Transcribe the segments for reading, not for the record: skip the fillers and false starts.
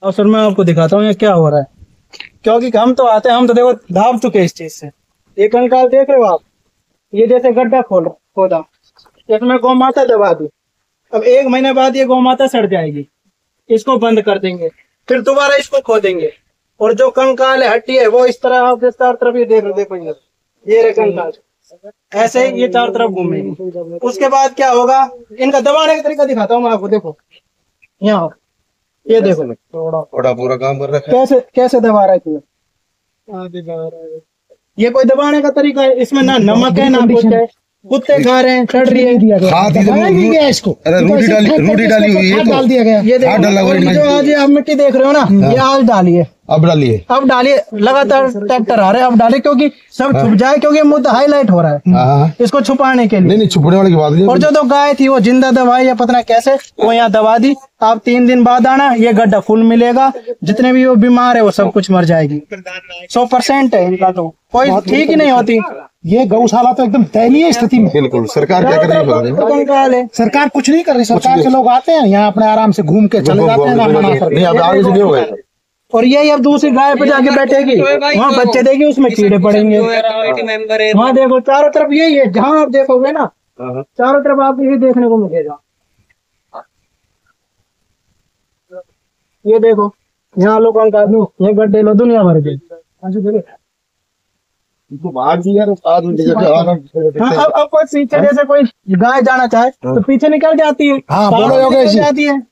और सर मैं आपको दिखाता हूँ ये क्या हो रहा है, क्योंकि हम तो आते हैं, हम तो देखो धाप चुके इस चीज से। ये कंकाल देख रहे हो आप, ये जैसे गड्ढा खोदा, इसमें गौ माता दबा दी। अब 1 महीने बाद ये गौ माता सड़ जाएगी, इसको बंद कर देंगे, फिर दोबारा इसको खोदेंगे, और जो कंकाल है, हड्डी है, वो इस तरह आप चारों तरफ ये देखो ये रहे कंकाल, ऐसे ही ये चारों तरफ घूमेंगे। उसके बाद क्या होगा, इनका दबाने का तरीका दिखाता हूँ मैं आपको। देखो यहाँ, ये देखो थोड़ा पूरा काम कर रखा है। कैसे दबा रहा है तुम्हें, ये कोई दबाने का तरीका है? इसमें ना नमक है ना कुछ है, कुत्ते खा रहे हैं, चढ़ रही है, इसको रूढ़ी डाली हुई है, डाल दिया गया। ये देखो जो आज आप मिट्टी देख रहे हो ना, ये आज डालिए, अब डालिए, लगातार ट्रैक्टर आ रहे हैं, अब डालिए, क्योंकि सब छुप जाए, क्योंकि मुद्दा हाईलाइट हो रहा है इसको छुपाने के लिए। नहीं छुपने वाली बात नहीं। और जो गाय थी वो जिंदा दवाई या पता नहीं कैसे वो यहाँ दबा दी। आप 3 दिन बाद आना, ये गड्ढा फुल मिलेगा, जितने भी वो बीमार है वो सब कुछ मर जाएगी। 100% है इनका, तो कोई ठीक ही नहीं होती। ये गौशाला तो एकदम दयनीय स्थिति में। बिल्कुल, सरकार क्या कर रही है? सरकार कुछ नहीं कर रही। सरकार के लोग आते हैं यहाँ अपने आराम से घूम के चले जाते हैं। और यही अब दूसरी गाय पे जाके बैठेगी, वहाँ बच्चे देगी, उसमें कीड़े पड़ेंगे। वहाँ देखो चारों तरफ यही है, जहाँ आप देखोगे ना चारों तरफ आपको यही देखने को मिलेगा। ये देखो यहाँ लोग ये गड्ढे लो दुनिया भर के। अब कोई पीछे जैसे कोई गाय जाना चाहे तो पीछे निकल जाती है। जाती है।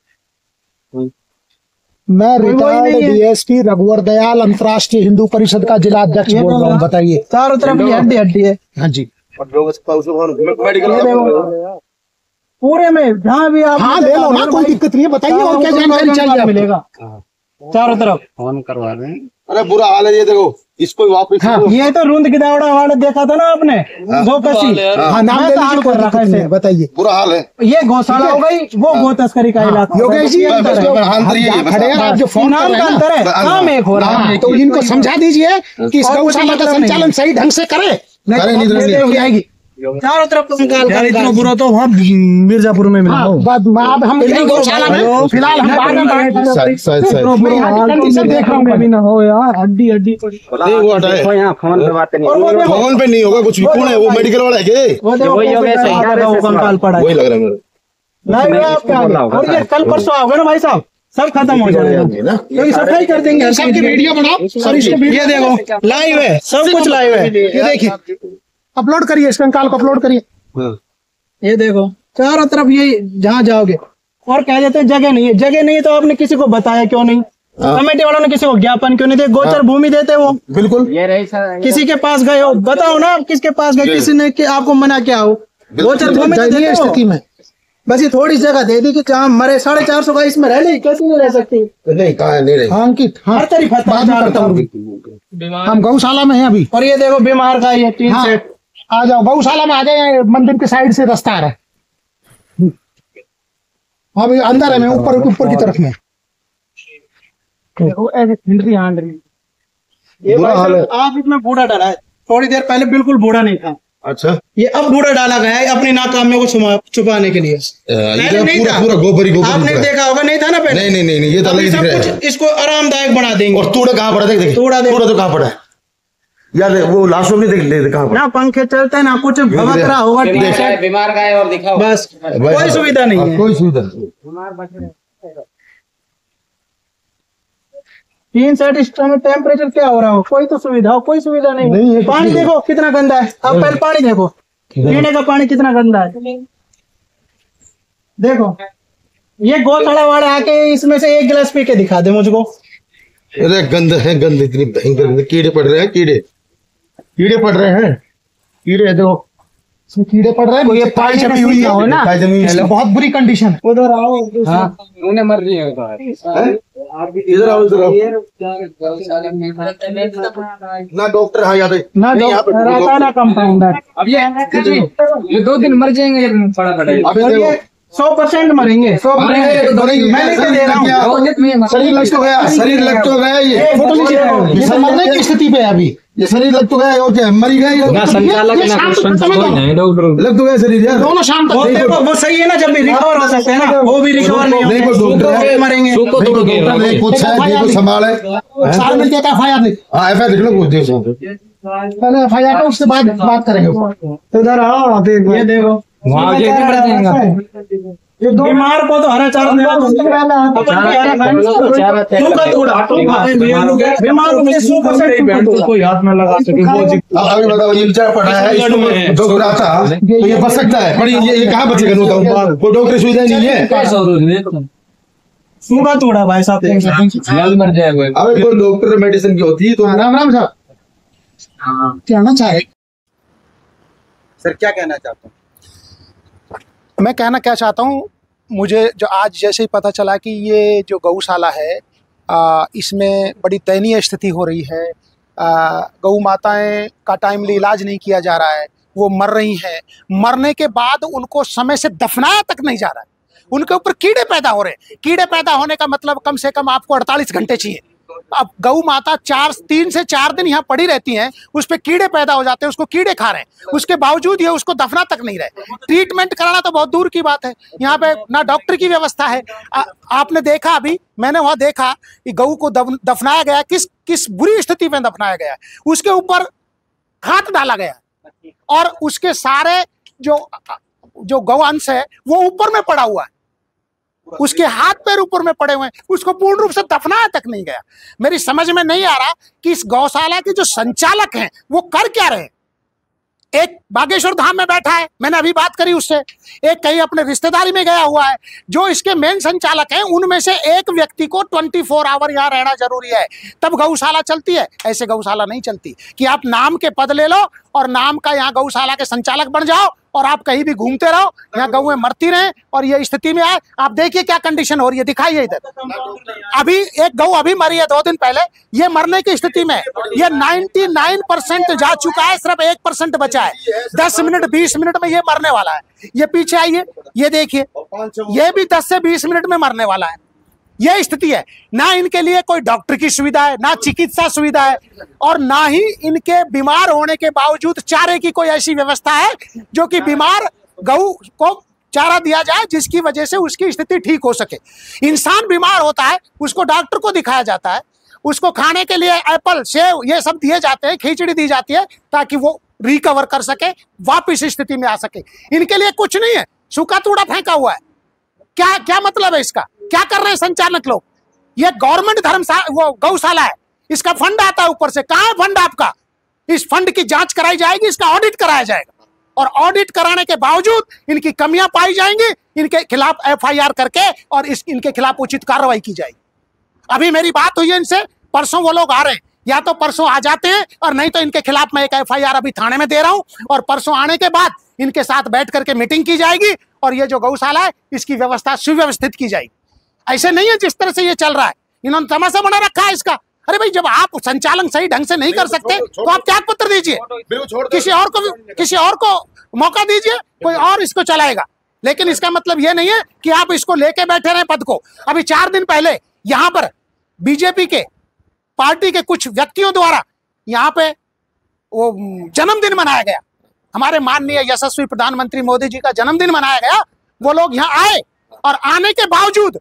मैं रिटायर्ड डीएसपी रघुवर दयाल अंतर्राष्ट्रीय हिंदू परिषद का जिला अध्यक्ष बोल रहा हूँ। बताइए, चारों तरफ हड्डी है। हाँ जी, पूरे में जहाँ भी आप हाँ ले लो ना, कोई दिक्कत नहीं है। बताइए और क्या जानकारी चाहिए? मिलेगा चारों तरफ। फोन करवा रहे हैं। अरे बुरा हाल है, ये देखो इसको वापस। हाँ, ये तो रूंद गिदावड़ा वाला देखा था ना आपने, गो कसी। नाम ले लीजिए, कोई दिक्कत नहीं है, बताइए। बुरा हाल है, ये गौशाला हो गई, वो गो तस्करी का इलाका। योगेश जी खड़े हैं आप, जो फोन नाम का अंतर है, काम एक हो रहा है, तो इनको समझा दीजिए कि इस गौशाला का संचालन सही ढंग से करे। नहीं चारों तरफ कंकाल इतना बुरा तो वहाँ मिर्जापुर में मिला। अब हम गौशाला में फिलहाल हम देख रहा हूँ ना हो यार, हड्डी फोन पे बात नहीं, फोन पे नहीं होगा कुछ भी। कौन है वो? मेडिकल वाला है वो कंकाल पड़ा, वही लग रहा है। और ये कल परसों आओगे ना भाई साहब, सब खत्म हो जाएगा, क्योंकि सफाई कर देंगे। सबकी वीडियो बनाओ सर, ये देखो लाइव है, सब कुछ लाइव है। ये देखिए, अपलोड करिए, इस कंकाल को अपलोड करिए। ये देखो चारों तरफ ये, जहाँ जाओगे और कह देते हैं जगह नहीं है। जगह नहीं है तो आपने किसी को बताया क्यों नहीं? कमेटी वालों ने किसी को ज्ञापन क्यों नहीं दे? गोचर भूमि देते वो। बिल्कुल, किसी के पास गए हो, बताओ ना किसके पास गए, किसी ने आपको मना किया हो? गोचर भूमि स्थिति में बस ये थोड़ी जगह दे दी कि जहाँ मरे 450 का इसमें रह ली, कैसे नहीं रह सकती? नहीं कहा नहीं रही। अंकित, हर तरीका हम गौशाला में हैं अभी। और ये देखो बीमार का ये 3 सेट। आ जाओ गौशाला में, आ जाए। मंदिर के साइड से रास्ता आ रहा है, अभी अंदर है, मैं ऊपर की तरफ में। देखो ऐसे फिल्टरी हांड रही। ये आप इसमें बूढ़ा डाला है, थोड़ी देर पहले बिल्कुल बूढ़ा नहीं था। अच्छा, ये अब बूढ़ा डाला गया है अपनी नाकामियों को छुपाने के लिए। पूरा गोबरी आपने देखा होगा, नहीं था ना पहले? नहीं, ये तो अलग सब कुछ इसको आरामदायक बना देंगे। और तूड़ा कहाँ पड़ा? देख तूड़ा तो कहाँ पड़ा है यार, वो लाशों में देख कहाँ पड़ा? ना पंखे चलते ना कुछ, भवक रहा होगा। बीमार का है और दिखाओ, बस कोई सुविधा नहीं है, कोई सुविधा नहीं। 3 सेट सिस्टम में टेम्परेचर क्या हो रहा हो, कोई तो सुविधा हो, कोई सुविधा नहीं। पानी देखो कितना गंदा है। अब पहले पानी देखो, पीने का पानी कितना गंदा है। देखो ये गौशाला वाले आके इसमें से 1 गिलास पी के दिखा दे मुझको। अरे गंद है, गंद इतनी भयंकर, कीड़े पड़ रहे हैं, कीड़े पड़ रहे हैं, कीड़े देखो, कीड़े पड़ रहे हैं। ये पानी छपी हुई है ना, बहुत बुरी कंडीशन है। उधर आओ, उन्हें मर रही है इधर आओ, ना डॉक्टर हाँ याद है ना डॉक्टर ना कंपाउंडर। अब ये 2 दिन मर जाएंगे, बड़ा अब ये 100% मरेंगे। 100% मैं लेके दे रहा हूँ। शरीर लग तो गया, शरीर लग तो गया, ये फोटो लीजिए। ये मरने की स्थिति पे है अभी। ये शरीर लग तो गया और क्या मरी गया, ये ना संचालक ये ना शाम कुछ तक समय दो। नहीं डॉक्टर लग तो गया शरीर यार। दोनों शाम वो तक देखो वो सही है ना, जब भी रिकवर हो सकते हैं ना, वो भी रिकवर नहीं नहीं, कोई होंगे, डॉक्टर है। मरेंगे। सुको नहीं, तो कोई डॉक्टर नहीं, कुछ है, नहीं कुछ संभाले। सारे मिलके FIR लिख, हाँ FIR लिख लो, कुछ देखो। पहले FIR का, उसके बाद बात करेंगे। इधर आओ, देखो ये देखो वहाँ आगे नहीं बढ़ जाएगा। बीमार को तो हरा चारा देना, सूखा थोड़ा बीमार को सूखा से कोई हाथ में लगा सके वो अब अभी बताओ, ये बेचारा पड़ा है, इसको डॉक्टर आता तो ये बच सकता है, पर ये कहाँ बचेगा? बताओ, कोई डॉक्टर सुविधा नहीं है। सूखा थोड़ा भाई साहब मर जाएगा। अबे कोई डॉक्टर मेडिसिन की होती है तो राम राम साहब, कहना चाहे सर क्या कहना चाहते हैं? मैं कहना क्या चाहता हूँ, मुझे जो आज जैसे ही पता चला कि ये जो गौशाला है इसमें बड़ी दयनीय स्थिति हो रही है। गौ माताएं का टाइमली इलाज नहीं किया जा रहा है, वो मर रही हैं। मरने के बाद उनको समय से दफनाया तक नहीं जा रहा है, उनके ऊपर कीड़े पैदा हो रहे हैं। कीड़े पैदा होने का मतलब कम से कम आपको 48 घंटे चाहिए। अब गौ माता 3 से 4 दिन यहाँ पड़ी रहती हैं, उस पर कीड़े पैदा हो जाते हैं, उसको कीड़े खा रहे हैं, उसके बावजूद ये उसको दफना तक नहीं रहे। ट्रीटमेंट कराना तो बहुत दूर की बात है, यहाँ पे ना डॉक्टर की व्यवस्था है। आपने देखा, अभी मैंने वहाँ देखा कि गऊ को दफनाया गया, किस बुरी स्थिति में दफनाया गया, उसके ऊपर हाथ डाला गया और उसके सारे जो गौ अंश है वो ऊपर में पड़ा हुआ है, उसके हाथ पैर ऊपर में पड़े हुए हैं, उसको पूर्ण रूप से दफनाया तक नहीं गया। मेरी समझ में नहीं आ रहा कि इस गौशाला के जो संचालक हैं वो कर क्या रहे हैं। एक बागेश्वर धाम में बैठा है, मैंने अभी बात करी उससे, एक कहीं अपने रिश्तेदारी में गया हुआ है। जो इसके मेन संचालक हैं उनमें से एक व्यक्ति को 24 आवर यहाँ रहना जरूरी है, तब गौशाला चलती है। ऐसे गौशाला नहीं चलती कि आप नाम के पद ले लो और नाम का यहाँ गौशाला के संचालक बन जाओ और आप कहीं भी घूमते रहो, यहाँ गौएं मरती रहें और ये स्थिति में आए। आप देखिए क्या कंडीशन हो रही है, दिखाइए इधर। अभी एक गौ अभी मरी है 2 दिन पहले, ये मरने की स्थिति में, ये 99% जा चुका है, सिर्फ 1% बचा है। 10 मिनट 20 मिनट में ये मरने वाला है। ये पीछे आइए, ये देखिए, ये भी 10 से 20 मिनट में मरने वाला है। यह स्थिति है। ना इनके लिए कोई डॉक्टर की सुविधा है, ना चिकित्सा सुविधा है, और ना ही इनके बीमार होने के बावजूद चारे की कोई ऐसी व्यवस्था है जो कि बीमार गऊ को चारा दिया जाए जिसकी वजह से उसकी स्थिति ठीक हो सके। इंसान बीमार होता है, उसको डॉक्टर को दिखाया जाता है, उसको खाने के लिए एप्पल सेव ये सब दिए जाते हैं, खिचड़ी दी जाती है ताकि वो रिकवर कर सके, वापिस स्थिति में आ सके। इनके लिए कुछ नहीं है, सूखा तूड़ा फेंका हुआ है। क्या मतलब है इसका? क्या कर रहे हैं संचालक लोग? ये गवर्नमेंट वो गौशाला है, इसका फंड आता है ऊपर से। कहाँ है फंड आपका? इस फंड की जांच कराई जाएगी, इसका ऑडिट कराया जाएगा, और ऑडिट कराने के बावजूद इनकी कमियां पाई जाएंगी, इनके खिलाफ FIR करके और इनके खिलाफ उचित कार्रवाई की जाएगी। अभी मेरी बात हुई है इनसे, परसों वो लोग आ रहे हैं, या तो परसों आ जाते हैं और नहीं तो इनके खिलाफ मैं एक FIR अभी थाने में दे रहा हूं, और परसों आने के बाद इनके साथ बैठ करके मीटिंग की जाएगी और ये जो गौशाला है इसकी व्यवस्था सुव्यवस्थित की जाएगी। ऐसे नहीं है जिस तरह से ये चल रहा है, इन्होंने तमाशा बना रखा है इसका। अरे भाई, जब आप संचालन सही ढंग से नहीं कर सकते तो आप त्याग पत्र दीजिए, किसी और को मौका दीजिए, कोई और इसको चलाएगा। लेकिन इसका मतलब ये नहीं है कि आप इसको लेके बैठे रहे पद को। अभी 4 दिन पहले यहाँ पर बीजेपी के पार्टी के कुछ व्यक्तियों द्वारा यहाँ पे वो जन्मदिन मनाया गया, हमारे माननीय यशस्वी प्रधानमंत्री मोदी जी का जन्मदिन मनाया गया। वो लोग यहाँ आए और आने के बावजूद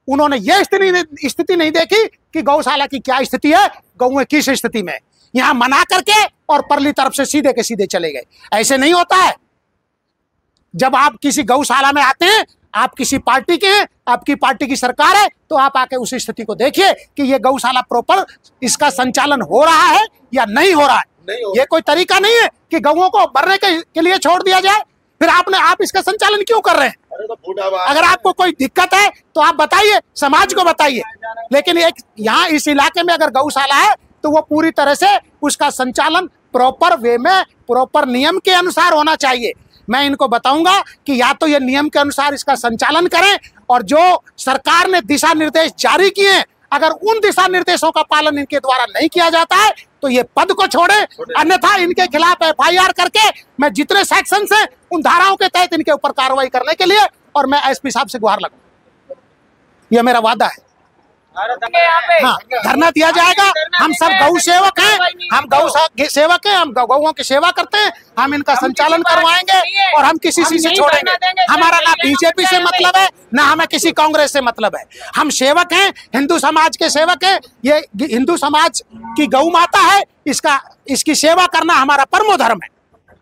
उन्होंने ये स्थिति नहीं देखी कि गौशाला की क्या स्थिति है, गौएं किस स्थिति में। यहाँ मना करके और परली तरफ से सीधे के सीधे चले गए। ऐसे नहीं होता है। जब आप किसी गौशाला में आते हैं, आप किसी पार्टी के हैं, आपकी पार्टी की सरकार है, तो आप आके उस स्थिति को देखिए कि ये गौशाला प्रॉपर इसका संचालन हो रहा है या नहीं हो रहा है। ये कोई तरीका नहीं है कि गौओं को मरने के लिए छोड़ दिया जाए। फिर आप इसका संचालन क्यों कर रहे हैं? अगर आपको कोई दिक्कत है तो आप बताइए, समाज को बताइए। लेकिन एक यहाँ इस इलाके में अगर गौशाला है तो वो पूरी तरह से उसका संचालन प्रॉपर वे में, प्रॉपर नियम के अनुसार होना चाहिए। मैं इनको बताऊंगा कि या तो ये नियम के अनुसार इसका संचालन करें, और जो सरकार ने दिशा निर्देश जारी किए हैं, अगर उन दिशा निर्देशों का पालन इनके द्वारा नहीं किया जाता है तो ये पद को छोड़े, अन्यथा इनके खिलाफ FIR करके मैं जितने सेक्शंस हैं उन धाराओं के तहत इनके ऊपर कार्रवाई करने के लिए और मैं एसपी साहब से गुहार लगाऊं। यह मेरा वादा है। हाँ, धरना दिया जाएगा। हम सब गौ सेवक हैं, हम गौ सेवक हैं, हम गौओं की सेवा करते हैं, हम इनका संचालन करवाएंगे और हम किसी से छोड़ेंगे। हमारा ना बीजेपी से मतलब है, ना हमें किसी कांग्रेस से मतलब है। हम सेवक हैं, हिंदू समाज के सेवक हैं। ये हिंदू समाज की गौ माता है, इसकी सेवा करना हमारा परमो धर्म है।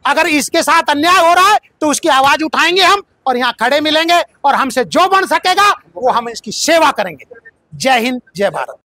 अगर इसके साथ अन्याय हो रहा है तो उसकी आवाज उठाएंगे हम, और यहाँ खड़े मिलेंगे, और हमसे जो बन सकेगा वो हम इसकी सेवा करेंगे। जय हिंद, जय भारत।